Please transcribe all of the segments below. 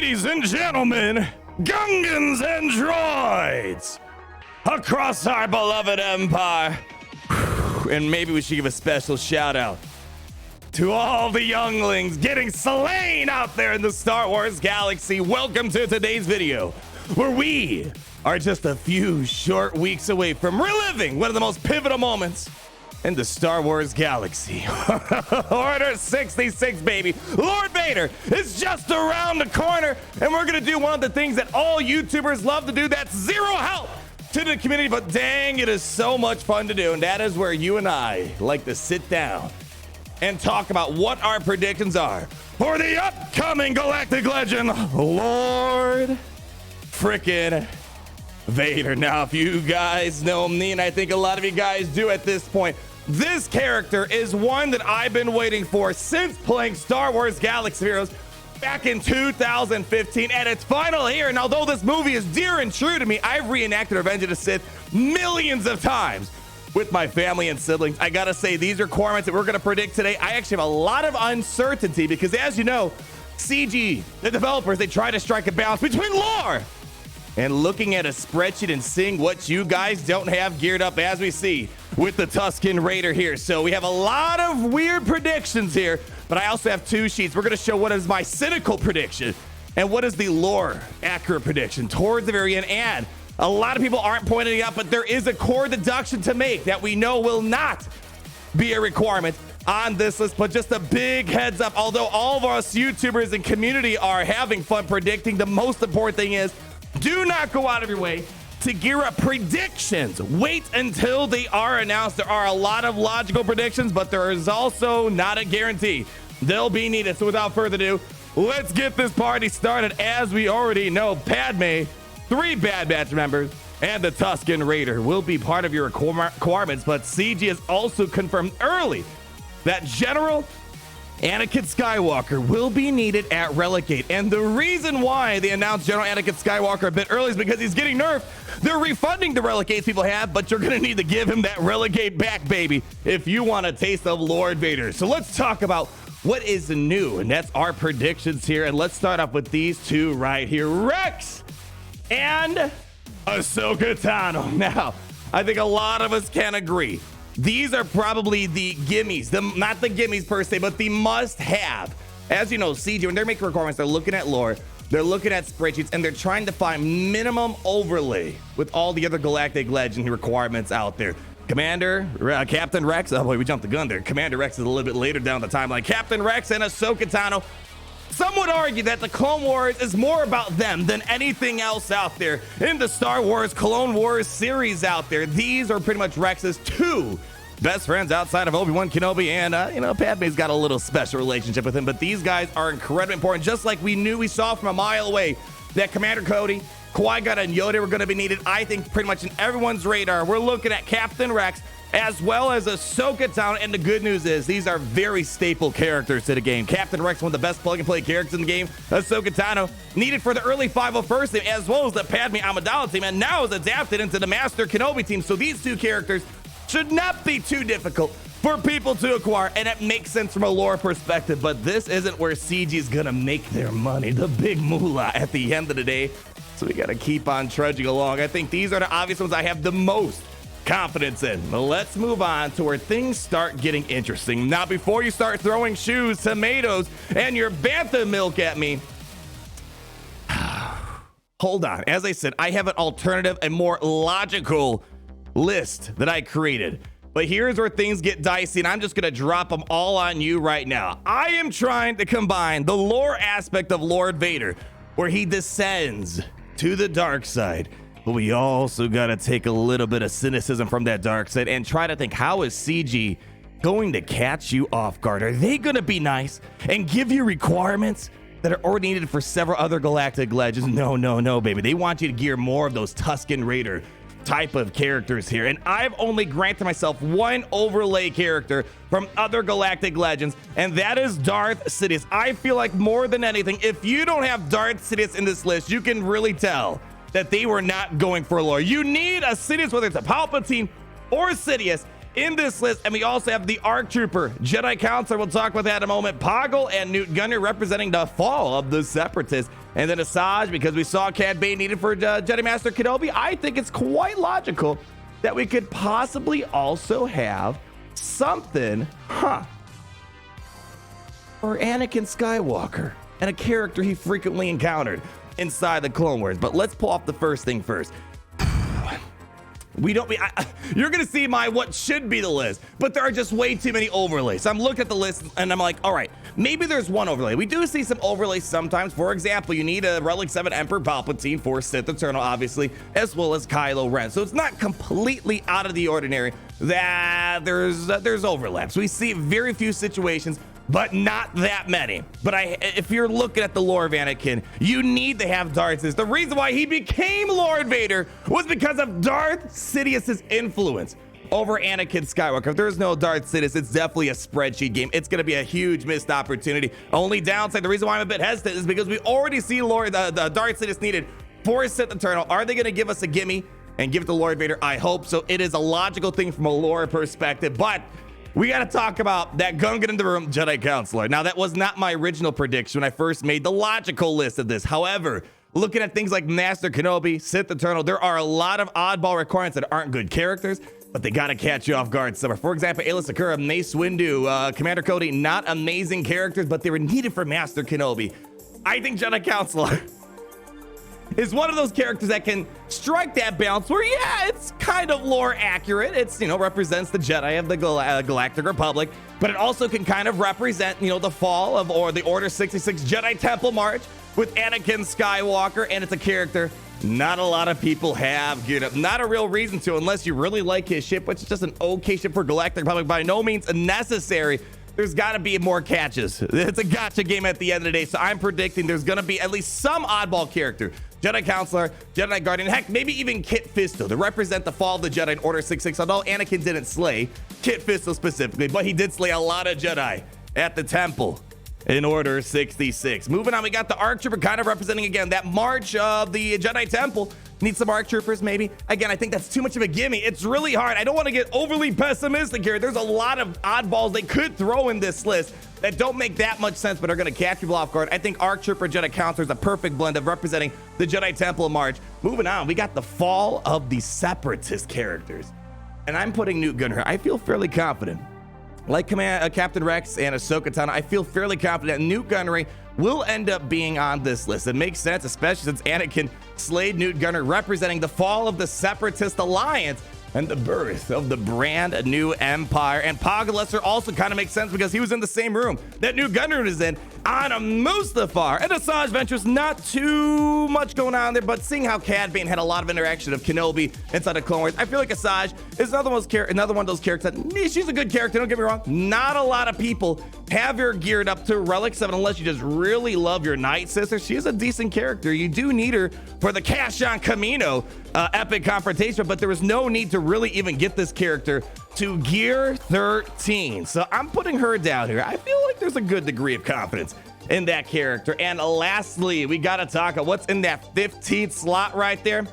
Ladies and gentlemen, Gungans and droids across our beloved empire. And maybe we should give a special shout out to all the younglings getting slain out there in the Star Wars galaxy. Welcome to today's video, where we are just a few short weeks away from reliving one of the most pivotal moments in the Star Wars galaxy. Order 66, baby. Lord Vader is just around the corner, and we're gonna do one of the things that all YouTubers love to do. That's zero help to the community, but dang, it is so much fun to do, and that is where you and I like to sit down and talk about what our predictions are for the upcoming Galactic legend, Lord frickin' Vader. Now, if you guys know me, and I think a lot of you guys do at this point, this character is one that I've been waiting for since playing Star Wars Galaxy Heroes back in 2015, and it's finally here. And although this movie is dear and true to me, I've reenacted Revenge of the Sith millions of times with my family and siblings. I gotta say, these requirements that we're gonna predict today, I actually have a lot of uncertainty because, as you know, CG, the developers, they try to strike a balance between lore and looking at a spreadsheet and seeing what you guys don't have geared up, as we see with the Tusken Raider here. So we have a lot of weird predictions here, but I also have two sheets. We're gonna show what is my cynical prediction and what is the lore accurate prediction towards the very end. And a lot of people aren't pointing it out, but there is a core deduction to make that we know will not be a requirement on this list. But just a big heads up, although all of us YouTubers and community are having fun predicting, the most important thing is do not go out of your way to gear up predictions. Wait until they are announced. There are a lot of logical predictions, but there is also not a guarantee they'll be needed. So without further ado, let's get this party started. As we already know, Padme, 3 Bad Batch members, and the Tusken Raider will be part of your requirements, but CG has also confirmed early that General Anakin Skywalker will be needed at Relic Gate. And the reason why they announced General Anakin Skywalker a bit early is because he's getting nerfed. They're refunding the Relic Gates people have, but you're gonna need to give him that Relic Gate back, baby, if you want a taste of Lord Vader. So let's talk about what is new, and that's our predictions here. And let's start off with these two right here, Rex and Ahsoka Tano. Now, I think a lot of us can agree these are probably the gimmies, not the gimmies per se, but the must-have. As you know, CG, when they're making requirements, they're looking at lore, they're looking at spreadsheets, and they're trying to find minimum overlay with all the other Galactic Legend requirements out there. Captain Rex, oh boy, we jumped the gun there. Commander Rex is a little bit later down the timeline. Captain Rex and Ahsoka Tano. Some would argue that the Clone Wars is more about them than anything else out there in the Star Wars Clone Wars series out there. These are pretty much Rex's 2 best friends outside of Obi-Wan Kenobi, and Padme's got a little special relationship with him, but these guys are incredibly important. Just like we saw from a mile away that Commander Cody, Qui-Gon, and Yoda were going to be needed. I think pretty much in everyone's radar, we're looking at Captain Rex as well as Ahsoka Tano, and the good news is these are very staple characters to the game. Captain Rex, one of the best plug-and-play characters in the game. Ahsoka Tano, needed for the early 501st team, as well as the Padme Amidala team, and now is adapted into the Master Kenobi team. So these two characters should not be too difficult for people to acquire, and it makes sense from a lore perspective, but this isn't where CG is gonna make their money, the big moolah at the end of the day. So we gotta keep on trudging along. I think these are the obvious ones I have the most confidence in. But let's move on to where things start getting interesting. Now, before you start throwing shoes, tomatoes, and your bantha milk at me, hold on. As I said, I have an alternative and more logical list that I created. But here's where things get dicey, and I'm just gonna drop them all on you right now. I am trying to combine the lore aspect of Lord Vader, where he descends to the dark side, but we also gotta take a little bit of cynicism from that dark side and try to think, how is CG going to catch you off guard? Are they gonna be nice and give you requirements that are already needed for several other Galactic Legends? No, baby. They want you to gear more of those Tusken Raider type of characters here, and I've only granted myself one overlay character from other Galactic Legends, and that is Darth Sidious. I feel like more than anything, if you don't have Darth Sidious in this list, you can really tell that they were not going for lore. You need a Sidious, whether it's a Palpatine or Sidious, in this list. And we also have the ARC Trooper, Jedi Counselor, we'll talk about that in a moment, Poggle and Newt Gunner representing the fall of the Separatists. And then Asajj, because we saw Cad Bane needed for Jedi Master Kenobi, I think it's quite logical that we could possibly also have something, for Anakin Skywalker and a character he frequently encountered inside the Clone Wars. But let's pull off the first thing first. You're gonna see my what should be the list, but there are just way too many overlays. So I'm looking at the list and I'm like, all right, maybe there's one overlay. We do see some overlays sometimes. For example, you need a Relic 7 Emperor Palpatine for Sith Eternal, obviously, as well as Kylo Ren. So it's not completely out of the ordinary that there's overlaps. We see very few situations, but not that many. But if you're looking at the lore of Anakin, you need to have Darth Sidious. The reason why he became Lord Vader was because of Darth Sidious's influence over Anakin Skywalker. If there's no Darth Sidious, it's definitely a spreadsheet game. It's going to be a huge missed opportunity. Only downside, the reason why I'm a bit hesitant is because we already see the Darth Sidious needed for Sith Eternal. Are they going to give us a gimme and give it to Lord Vader? I hope so. It is a logical thing from a lore perspective, but we got to talk about that Gungan in the room, Jedi Counselor. Now, that was not my original prediction when I first made the logical list of this. However, looking at things like Master Kenobi, Sith Eternal, there are a lot of oddball requirements that aren't good characters, but they got to catch you off guard somewhere. For example, Aayla Secura, Mace Windu, Commander Cody, not amazing characters, but they were needed for Master Kenobi. I think Jedi Counselor is one of those characters that can strike that balance where, yeah, it's kind of lore accurate. It's, represents the Jedi of the Galactic Republic, but it also can kind of represent, the fall of, or the Order 66 Jedi Temple March with Anakin Skywalker, and it's a character not a lot of people have geared up. Not a real reason to, unless you really like his ship, which is just an okay ship for Galactic Republic, by no means necessary. There's got to be more catches. It's a gotcha game at the end of the day, so I'm predicting there's going to be at least some oddball character. Jedi Counselor, Jedi Guardian, heck, maybe even Kit Fisto to represent the fall of the Jedi in Order 66. Although Anakin didn't slay Kit Fisto specifically, but he did slay a lot of Jedi at the temple in Order 66. Moving on, we got the ARC Trooper kind of representing, again, that march of the Jedi Temple. Need some ARC Troopers, maybe. Again, I think that's too much of a gimme. It's really hard. I don't want to get overly pessimistic here. There's a lot of oddballs they could throw in this list that don't make that much sense, but are going to catch people off guard. I think ARC Trooper Jedi Counselor is a perfect blend of representing the Jedi Temple March. Moving on, we got the fall of the Separatist characters. And I'm putting Newt Gunner. I feel fairly confident. Like Captain Rex and Ahsoka Tano, I feel fairly confident Newt Gunnery will end up being on this list. It makes sense, especially since Anakin slayed Newt Gunner, representing the fall of the Separatist Alliance and the birth of the brand new empire. And Pog Lesser also kind of makes sense because he was in the same room that Newt Gunner is in on a Mustafar. And Asajj Ventress, not too much going on there, but seeing how Cad Bane had a lot of interaction of Kenobi inside of Clone Wars, I feel like Asajj is another one of those characters that, she's a good character, don't get me wrong. Not a lot of people have her geared up to Relic 7 unless you just really love your Night Sister. She is a decent character. You do need her for the Cash on Camino epic confrontation, but there was no need to really even get this character to gear 13. So I'm putting her down here. I feel like there's a good degree of confidence in that character. And lastly, we got to talk about what's in that 15th slot right there.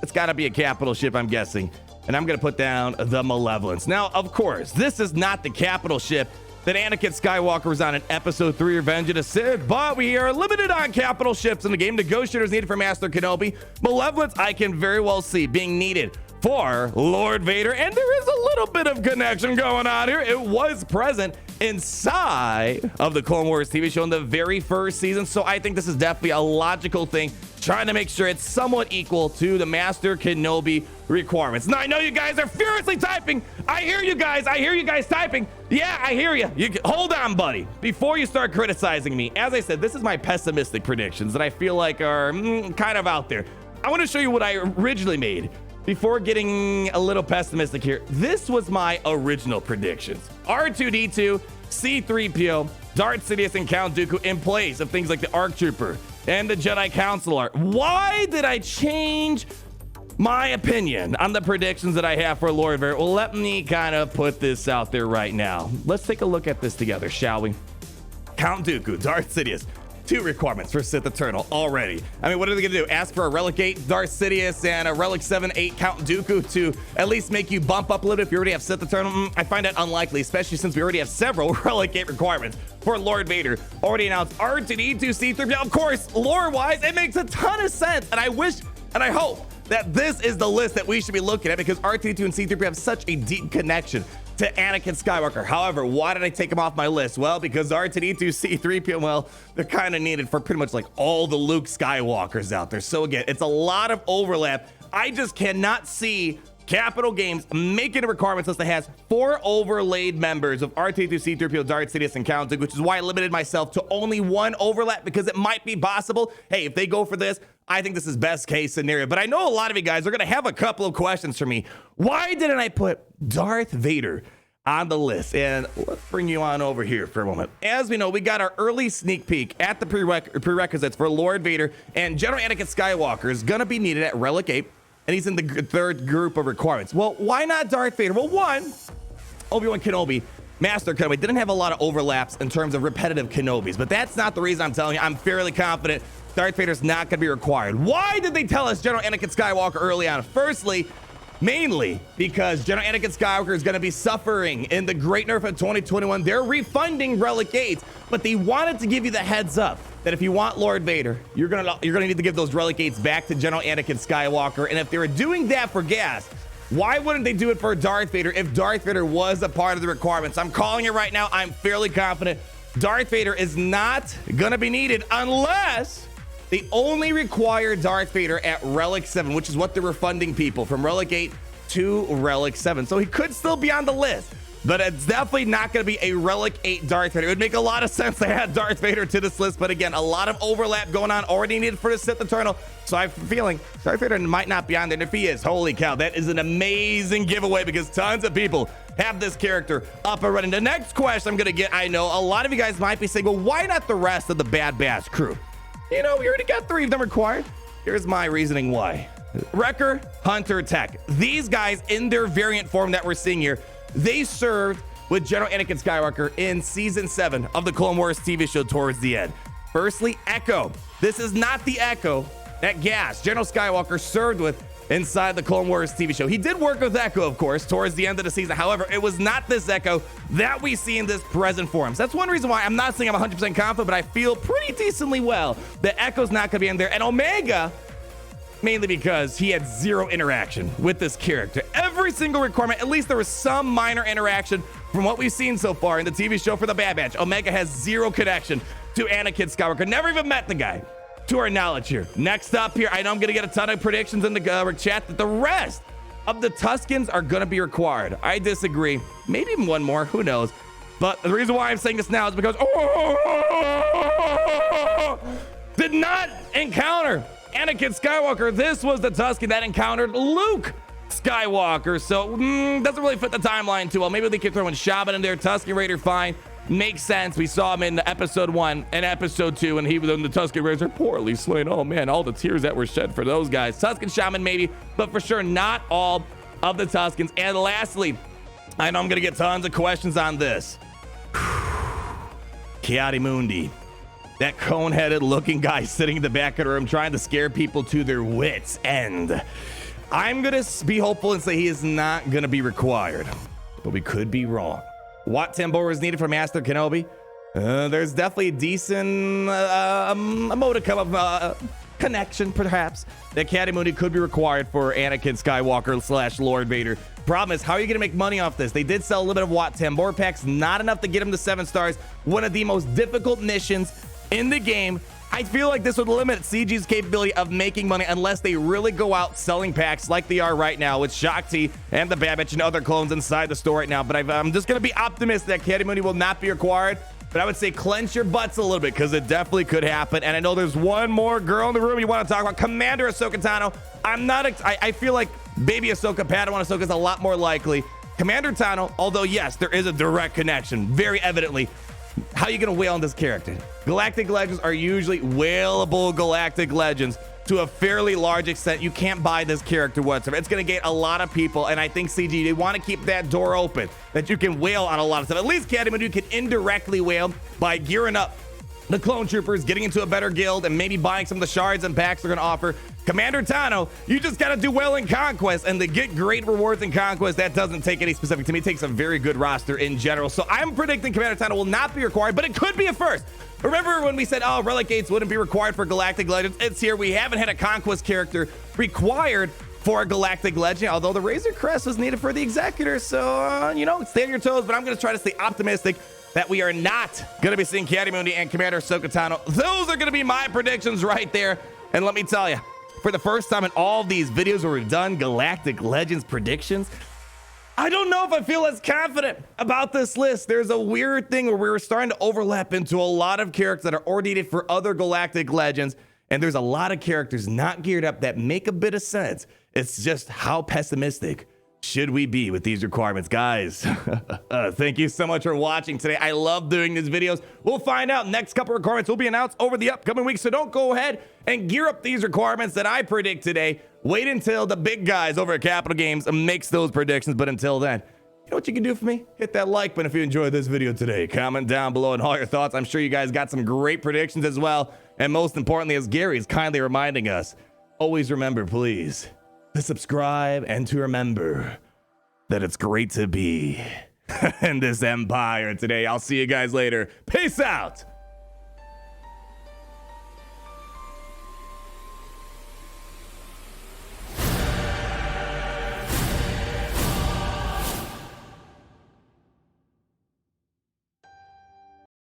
It's got to be a capital ship, I'm guessing. And I'm going to put down the Malevolence. Now, of course, this is not the capital ship that Anakin Skywalker was on in Episode 3, Revenge of the Sith, but we are limited on capital ships in the game. Negotiators needed for Master Kenobi. Malevolence, I can very well see being needed for Lord Vader, and there is a little bit of connection going on here. It was present inside of the Clone Wars TV show in the very first season, so I think this is definitely a logical thing, trying to make sure it's somewhat equal to the Master Kenobi requirements. Now, I know you guys are furiously typing. I hear you guys typing. Yeah, I hear you. Hold on, buddy. Before you start criticizing me, as I said, this is my pessimistic predictions that I feel like are kind of out there. I want to show you what I originally made. Before getting a little pessimistic here, this was my original predictions. R2-D2, C-3PO, Darth Sidious, and Count Dooku in place of things like the ARC Trooper and the Jedi Counselor. Why did I change my opinion on the predictions that I have for Lord Vader? Well, let me kind of put this out there right now. Let's take a look at this together, shall we? Count Dooku, Darth Sidious, 2 requirements for Sith Eternal already. I mean, what are they gonna do? Ask for a Relic 8 Darth Sidious and a Relic 7/8 Count Dooku to at least make you bump up a little bit if you already have Sith Eternal? I find that unlikely, especially since we already have several Relic 8 requirements for Lord Vader. Already announced R2D2 C3PO. Of course, lore-wise, it makes a ton of sense, and I wish and I hope that this is the list that we should be looking at, because R2D2 and C3PO have such a deep connection to Anakin Skywalker. However, why did I take them off my list? Well, because R2D2, C3PO, well, they're kind of needed for pretty much like all the Luke Skywalkers out there. So again, it's a lot of overlap. I just cannot see Capital Games making a requirements list that has 4 overlaid members of R2D2, C3PO, Darth Sidious, and Count Dooku, which is why I limited myself to only 1 overlap, because it might be possible. Hey, if they go for this, I think this is best case scenario. But I know a lot of you guys are going to have a couple of questions for me. Why didn't I put Darth Vader on the list? And let's bring you on over here for a moment. As we know, we got our early sneak peek at the prerequisites for Lord Vader, and General Anakin Skywalker is going to be needed at Relic 8. And he's in the 3rd group of requirements. Well, why not Darth Vader? Well, one, Obi-Wan Kenobi, Master Kenobi, didn't have a lot of overlaps in terms of repetitive Kenobis, but that's not the reason I'm telling you. I'm fairly confident Darth Vader's not going to be required. Why did they tell us General Anakin Skywalker early on? Firstly, mainly because General Anakin Skywalker is going to be suffering in the Great Nerf of 2021. They're refunding Relic 8s, but they wanted to give you the heads up that if you want Lord Vader, you're gonna need to give those Relic 8s back to General Anakin Skywalker. And if they were doing that for gas, why wouldn't they do it for Darth Vader if Darth Vader was a part of the requirements? I'm calling it right now. I'm fairly confident Darth Vader is not gonna be needed unless they only require Darth Vader at Relic 7, which is what they're refunding people from Relic 8 to Relic 7. So he could still be on the list, but it's definitely not going to be a Relic 8 Darth Vader. It would make a lot of sense to add Darth Vader to this list, but again, a lot of overlap going on already needed for the Sith Eternal. So I'm feeling Darth Vader might not be on there. And if he is, holy cow, that is an amazing giveaway, because tons of people have this character up and running. The next question I'm going to get, I know a lot of you guys might be saying, well, why not the rest of the Bad Batch crew? You know, we already got 3 of them required. Here's my reasoning why. Wrecker, Hunter, Tech. These guys in their variant form that we're seeing here, they served with General Anakin Skywalker in Season 7 of the Clone Wars TV show towards the end. Firstly, Echo. This is not the Echo that General Skywalker served with inside the Clone Wars TV show. He did work with Echo, of course, towards the end of the season. However, it was not this Echo that we see in this present form. So that's one reason why I'm not saying I'm 100% confident, but I feel pretty decently well that Echo's not going to be in there. And Omega, mainly because he had 0 interaction with this character. Every single requirement, at least there was some minor interaction from what we've seen so far in the TV show for the Bad Batch. Omega has 0 connection to Anakin Skywalker. Never even met the guy, to our knowledge here. Next up here, I know I'm going to get a ton of predictions in the chat that the rest of the Tuskens are going to be required. I disagree. Maybe even one more. Who knows? But the reason why I'm saying this now is because did not encounter Anakin Skywalker. This was the Tusken that encountered Luke Skywalker. So doesn't really fit the timeline too well. Maybe they could throw in Shaman in there. Tusken Raider, fine. Makes sense. We saw him in episode 1 and episode 2, and he was in the Tusken Raiders are poorly slain. Oh man, all the tears that were shed for those guys. Tusken Shaman maybe, but for sure not all of the Tuskens. And lastly, I know I'm gonna get tons of questions on this. Ki-Adi-Mundi, that cone-headed looking guy sitting in the back of the room trying to scare people to their wits' end. I'm gonna be hopeful and say he is not gonna be required, but we could be wrong. Wat Tambor is needed for Master Kenobi. There's definitely a decent modicum of connection, perhaps, that Ki-Adi-Mundi could be required for Anakin Skywalker / Lord Vader. Problem is, how are you going to make money off this? They did sell a little bit of Wat Tambor packs, not enough to get him to 7 stars. One of the most difficult missions in the game. I feel like this would limit CG's capability of making money unless they really go out selling packs like they are right now with Shakti and the Babbage and other clones inside the store right now. But I'm just going to be optimistic that Ki-Adi-Mundi will not be required. But I would say clench your butts a little bit, because it definitely could happen. And I know there's one more girl in the room you want to talk about, Commander Ahsoka Tano. I feel like baby Ahsoka, Padawan Ahsoka is a lot more likely. Commander Tano, although yes, there is a direct connection, very evidently. How are you going to whale on this character? Galactic Legends are usually whaleable Galactic Legends to a fairly large extent. You can't buy this character whatsoever. It's going to get a lot of people, and I think CG, they want to keep that door open, that you can whale on a lot of stuff. At least Ki-Adi-Mundi can indirectly whale by gearing up the clone troopers, getting into a better guild, and maybe buying some of the shards and packs they're going to offer. Commander Tano, you just got to do well in Conquest, and to get great rewards in Conquest, that doesn't take any specific to me. It takes a very good roster in general. So I'm predicting Commander Tano will not be required, but it could be a first. Remember when we said, oh, Relic Gates wouldn't be required for Galactic Legends? It's here. We haven't had a Conquest character required for a Galactic Legend, although the Razor Crest was needed for the Executor. So, you know, stay on your toes, but I'm going to try to stay optimistic that we are not going to be seeing Ki-Adi-Mundi and Commander Tano. Those are going to be my predictions right there. And let me tell you, for the first time in all these videos where we've done Galactic Legends predictions, I don't know if I feel as confident about this list. There's a weird thing where we're starting to overlap into a lot of characters that are ordained for other Galactic Legends, and there's a lot of characters not geared up that make a bit of sense. It's just how pessimistic should we be with these requirements, guys? Thank you so much for watching today. I love doing these videos. We'll find out. Next couple requirements will be announced over the upcoming weeks, so don't go ahead and gear up these requirements that I predict today. Wait until the big guys over at Capital Games makes those predictions, but until then, you know what you can do for me? Hit that like button if you enjoyed this video today. Comment down below and all your thoughts. I'm sure you guys got some great predictions as well. And most importantly, as Gary is kindly reminding us, always remember, please, to subscribe and to remember that it's great to be in this empire today. I'll see you guys later. Peace out.